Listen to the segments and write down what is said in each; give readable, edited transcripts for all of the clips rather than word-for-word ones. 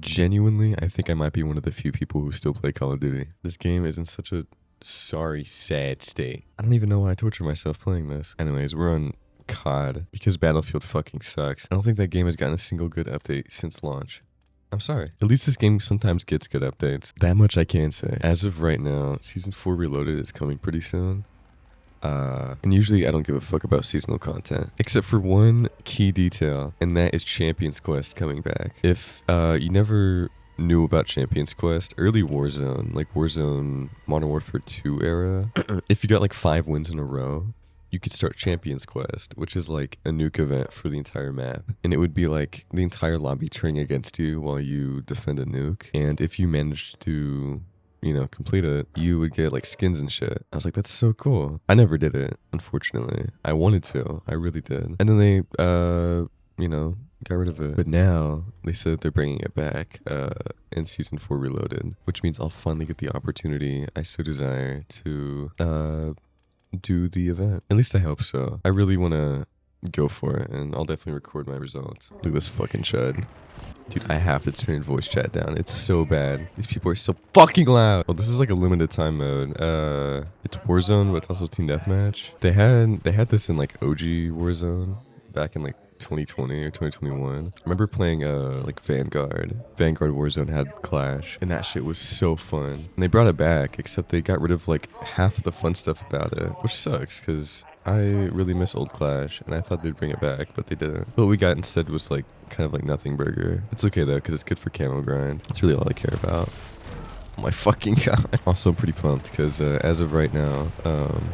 Genuinely, I think I might be one of the few people who still play Call of Duty. This game is in such a sorry, sad state. I don't even know why I torture myself playing this. Anyways, we're on COD because Battlefield fucking sucks. I don't think that game has gotten a single good update since launch. I'm sorry. At least this game sometimes gets good updates. That much I can say. As of right now, Season 4 Reloaded is coming pretty soon. And usually I don't give a fuck about seasonal content, except for one key detail, and that is Champions Quest coming back. If you never knew about Champions Quest, early Warzone, like Warzone Modern Warfare 2 era, if you got like 5 wins in a row, you could start Champions Quest, which is like a nuke event for the entire map. And it would be like the entire lobby turning against you while you defend a nuke. And if you managed to, you know, complete it, you would get like skins and shit. I was like, that's so cool. I never did it, unfortunately. I wanted to. I really did. And then they, you know, got rid of it. But now they said they're bringing it back in Season 4 Reloaded, which means I'll finally get the opportunity I so desire to do the event. At least I hope so. I really want to go for it, and I'll definitely record my results. Look at this fucking chud. Dude, I have to turn voice chat down. It's so bad. These people are so fucking loud. Oh, this is like a limited time mode. It's Warzone, but it's also Team Deathmatch. They had this in like OG Warzone back in like 2020 or 2021. I remember playing like Vanguard. Vanguard Warzone had Clash, and that shit was so fun. And they brought it back, except they got rid of like half of the fun stuff about it, which sucks because I really miss old Clash, and I thought they'd bring it back, but they didn't. What we got instead was like kind of like nothing burger. It's okay though, because it's good for camo grind. That's really all I care about. Oh my fucking god. Also, I'm pretty pumped because as of right now,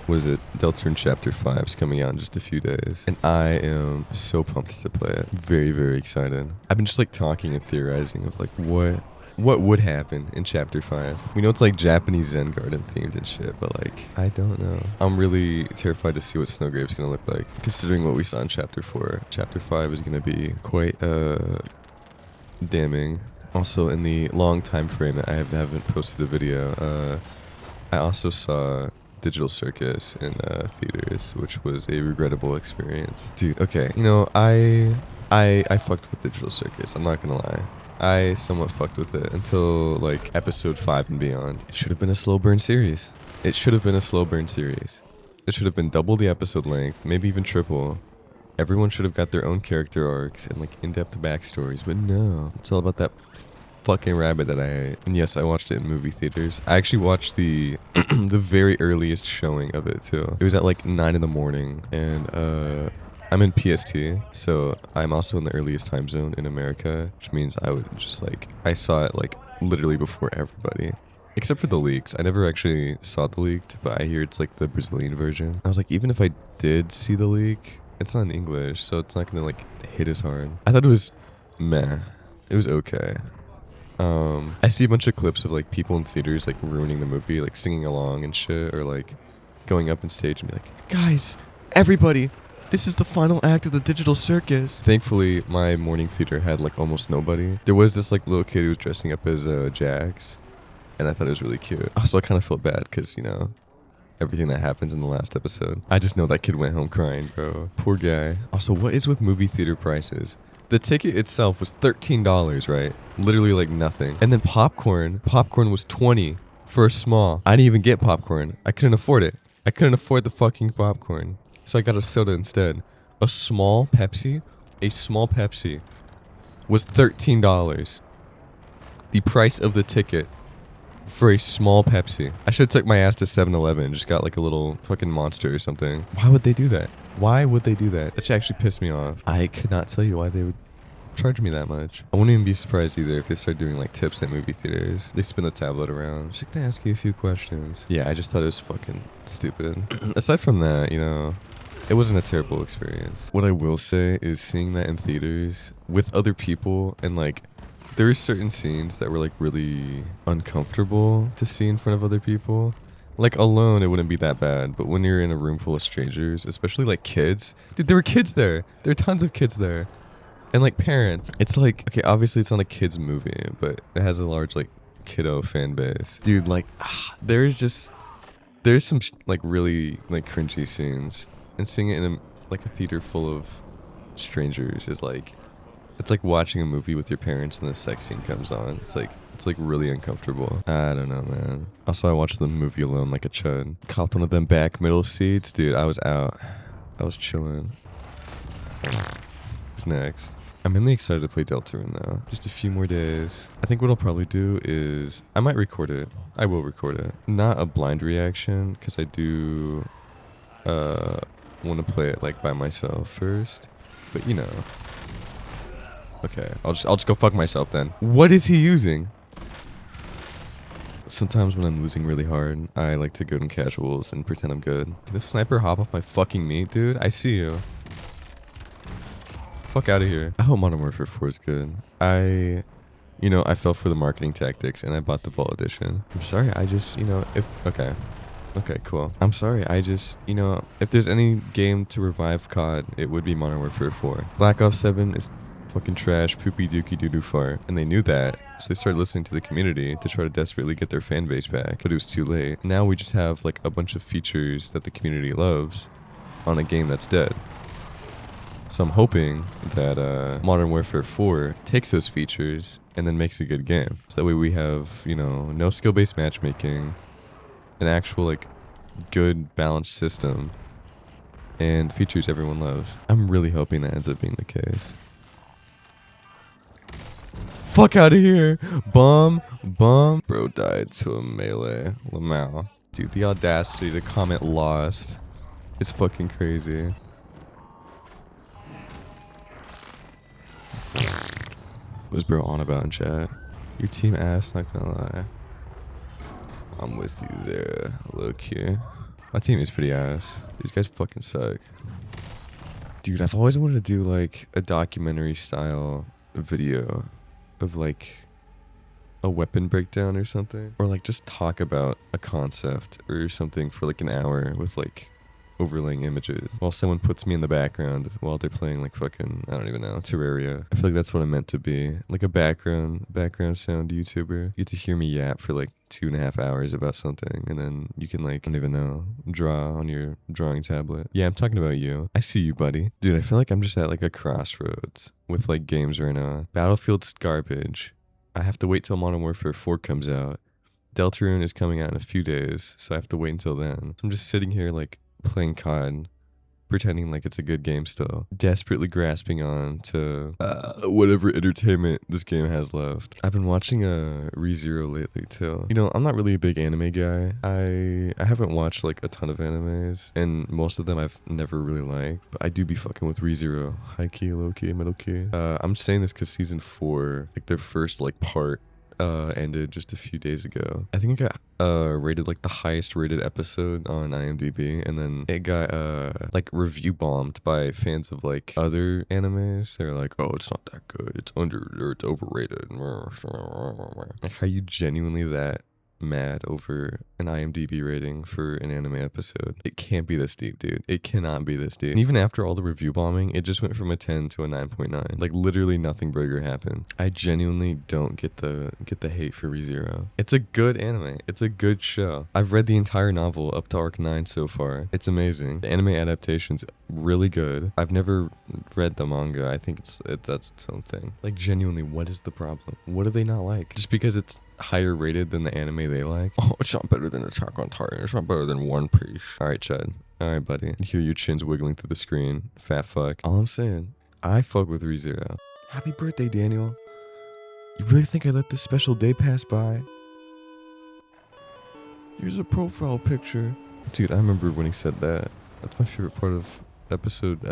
what is it? Deltarune Chapter 5 is coming out in just a few days. And I am so pumped to play it. Very, very excited. I've been just like talking and theorizing of like what would happen in Chapter 5. We know it's like Japanese Zen Garden themed and shit, but like, I don't know. I'm really terrified to see what Snowgrave's gonna look like, considering what we saw in Chapter 4. Chapter 5 is gonna be quite damning. Also, in the long time frame that I haven't posted a video, I also saw Digital Circus in theaters, which was a regrettable experience. Dude, okay, you know, I fucked with Digital Circus, I'm not gonna lie. I somewhat fucked with it until like episode 5 and beyond. It should have been a slow burn series. It should have been a slow burn series. It should have been double the episode length, maybe even triple. Everyone should have got their own character arcs and like in-depth backstories, but no. It's all about that fucking rabbit that I ate. And yes, I watched it in movie theaters. I actually watched the the very earliest showing of it too. It was at like 9 in the morning, and I'm in PST, so I'm also in the earliest time zone in America, which means I would just like, I saw it like literally before everybody. Except for the leaks. I never actually saw the leaked, but I hear it's like the Brazilian version. I was like, even if I did see the leak, it's not in English, so it's not gonna like hit as hard. I thought it was meh. It was okay. I see a bunch of clips of like people in theaters like ruining the movie, like singing along and shit, or like going up on stage and be like, guys, everybody, this is the final act of the Digital Circus. Thankfully, my morning theater had like almost nobody. There was this like little kid who was dressing up as Jax, and I thought it was really cute. Also, I kind of felt bad because, you know, everything that happens in the last episode. I just know that kid went home crying, bro. Poor guy. Also, what is with movie theater prices? The ticket itself was $13, right? Literally like nothing. And then popcorn was $20 for a small. I didn't even get popcorn. I couldn't afford it. I couldn't afford the fucking popcorn. So I got a soda instead. A small Pepsi was $13. The price of the ticket for a small Pepsi. I should have took my ass to 7-Eleven and just got like a little fucking Monster or something. Why would they do that? Why would they do that? That actually pissed me off. I could not tell you why they would charge me that much. I wouldn't even be surprised either if they start doing like tips at movie theaters. They spin the tablet around. She's gonna ask you a few questions. Yeah, I just thought it was fucking stupid. Aside from that, you know, it wasn't a terrible experience. What I will say is seeing that in theaters with other people, and like there were certain scenes that were like really uncomfortable to see in front of other people. Like alone, it wouldn't be that bad, but when you're in a room full of strangers, especially like kids, dude, there were kids there. There are tons of kids there, and like parents. It's like, okay, obviously it's not a kids movie, but it has a large like kiddo fan base. Dude, like there's some like really like cringy scenes, and seeing it in like a theater full of strangers is like It's like watching a movie with your parents and the sex scene comes on. It's like really uncomfortable. I don't know, man. Also, I watched the movie alone like a chud. Copped one of them back middle seats. Dude, I was out. I was chilling. Who's next? I'm mainly excited to play Deltarune though. Just a few more days. I think what I'll probably do is I might record it. I will record it. Not a blind reaction, because I do want to play it like by myself first. But you know. Okay, I'll just go fuck myself then. What is he using? Sometimes when I'm losing really hard, I like to go in casuals and pretend I'm good. Did this sniper hop off my fucking meat, dude? I see you. Fuck out of here. I hope Modern Warfare 4 is good. I fell for the marketing tactics and I bought the Vault Edition. I'm sorry, I just, okay. Okay, cool. I'm sorry, I just, if there's any game to revive COD, it would be Modern Warfare 4. Black Ops 7 is fucking trash, poopy dookie doo doo fart. And they knew that, so they started listening to the community to try to desperately get their fan base back. But it was too late. Now we just have like a bunch of features that the community loves on a game that's dead. So I'm hoping that Modern Warfare 4 takes those features and then makes a good game. So that way we have, no skill-based matchmaking, an actual like good balanced system, and features everyone loves. I'm really hoping that ends up being the case. Fuck out of here! Bum! Bro died to a melee. Lamau. Dude, the audacity to comment lost is fucking crazy. What was bro on about in chat? Your team ass, not gonna lie. I'm with you there, look here. My team is pretty ass. These guys fucking suck. Dude, I've always wanted to do like a documentary style video of like a weapon breakdown or something. Or like just talk about a concept or something for like an hour with like overlaying images while someone puts me in the background while they're playing like fucking, I don't even know, Terraria. I feel like that's what I'm meant to be. Like a background sound YouTuber. You get to hear me yap for like 2.5 hours about something, and then you can like, I don't even know, draw on your drawing tablet. Yeah, I'm talking about you. I see you, buddy. Dude, I feel like I'm just at like a crossroads with like games right now. Battlefield's garbage. I have to wait till Modern Warfare 4 comes out. Deltarune is coming out in a few days, so I have to wait until then. So I'm just sitting here like playing COD, pretending like it's a good game still, desperately grasping on to whatever entertainment this game has left. I've been watching ReZero lately too. I'm not really a big anime guy. I haven't watched like a ton of animes, and most of them I've never really liked, but I do be fucking with ReZero. High key, low key, middle key. I'm saying this because season 4, like their first like part, ended just a few days ago. I think it got rated like the highest rated episode on IMDb, and then it got like review bombed by fans of like other animes. They're like, oh, it's not that good, it's overrated. Like, how you genuinely that mad over an IMDb rating for an anime episode? It can't be this deep, dude. It cannot be this deep. And even after all the review bombing, it just went from a 10 to a 9.9. Like literally nothing bigger happened. I genuinely don't get the hate for ReZero. It's a good anime. It's a good show. I've read the entire novel up to arc 9 so far. It's amazing. The anime adaptation's really good. I've never read the manga. I think that's its own thing. Like genuinely, what is the problem? What do they not like? Just because it's higher rated than the anime they like? Oh, it's not better than Attack on Titan. It's not better than One Piece. Alright, Chad. Alright, buddy. I hear your chin's wiggling through the screen. Fat fuck. All I'm saying, I fuck with ReZero. Happy birthday, Daniel. You really think I let this special day pass by? Here's a profile picture. Dude, I remember when he said that. That's my favorite part of episode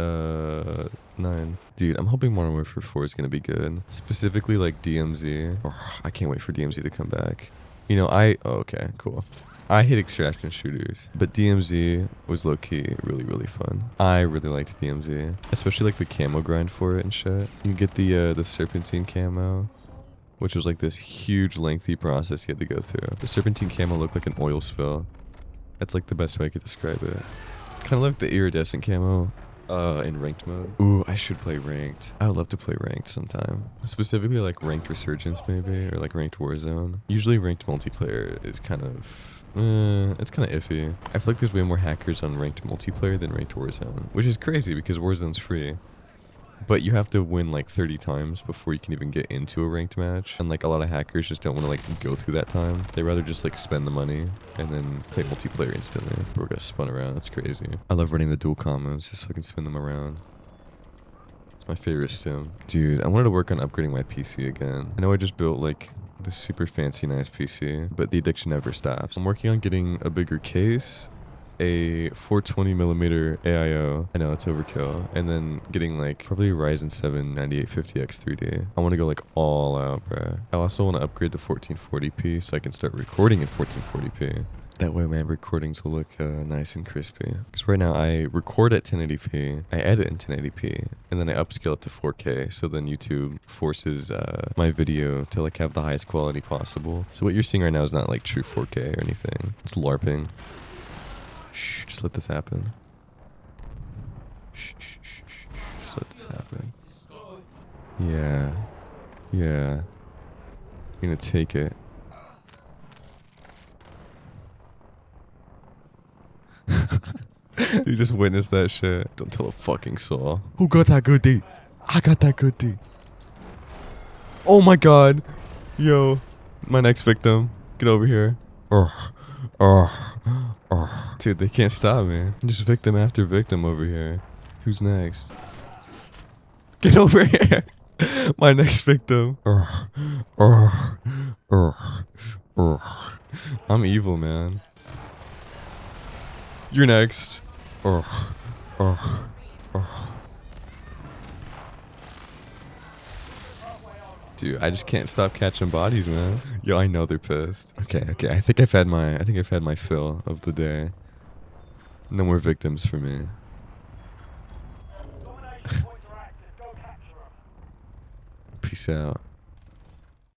9. Dude, I'm hoping Modern Warfare 4 is gonna be good. Specifically like DMZ. Oh, I can't wait for DMZ to come back. Okay, cool. I hate extraction shooters, but DMZ was low-key really, really fun. I really liked DMZ, especially like the camo grind for it and shit. You get the serpentine camo, which was like this huge lengthy process you had to go through. The serpentine camo looked like an oil spill. That's like the best way I could describe it. Kind of like the iridescent camo in ranked mode. Ooh, I should play ranked. I would love to play ranked sometime. Specifically like ranked resurgence maybe, or like ranked Warzone. Usually ranked multiplayer is kind of, it's kind of iffy. I feel like there's way more hackers on ranked multiplayer than ranked Warzone, which is crazy because Warzone's free. But you have to win like 30 times before you can even get into a ranked match. And like a lot of hackers just don't want to like go through that time. They rather just like spend the money and then play multiplayer instantly. Bro got spun around. That's crazy. I love running the dual combos just so I can spin them around. It's my favorite sim. Dude, I wanted to work on upgrading my PC again. I know I just built like this super fancy nice PC, but the addiction never stops. I'm working on getting a bigger case, a 420mm AIO. I know it's overkill. And then getting like probably a Ryzen 7 9850X 3D. I want to go like all out, bruh. I also want to upgrade to 1440p so I can start recording in 1440p. That way my recordings will look nice and crispy. Because right now I record at 1080p, I edit in 1080p, and then I upscale it to 4K. So then YouTube forces my video to like have the highest quality possible. So what you're seeing right now is not like true 4K or anything. It's LARPing. Shh, just let this happen. Shh, shh, shh, shh. Just let this happen. Yeah. Yeah. I'm gonna take it. You just witnessed that shit. Don't tell a fucking soul. Who got that good D? I got that good D. Oh my god. Yo. My next victim. Get over here. Dude, they can't stop me. Just victim after victim over here. Who's next? Get over here. My next victim. I'm evil, man. You're next. Dude, I just can't stop catching bodies, man. Yo, I know they're pissed. Okay. I think I've had my fill of the day. No more victims for me. Peace out.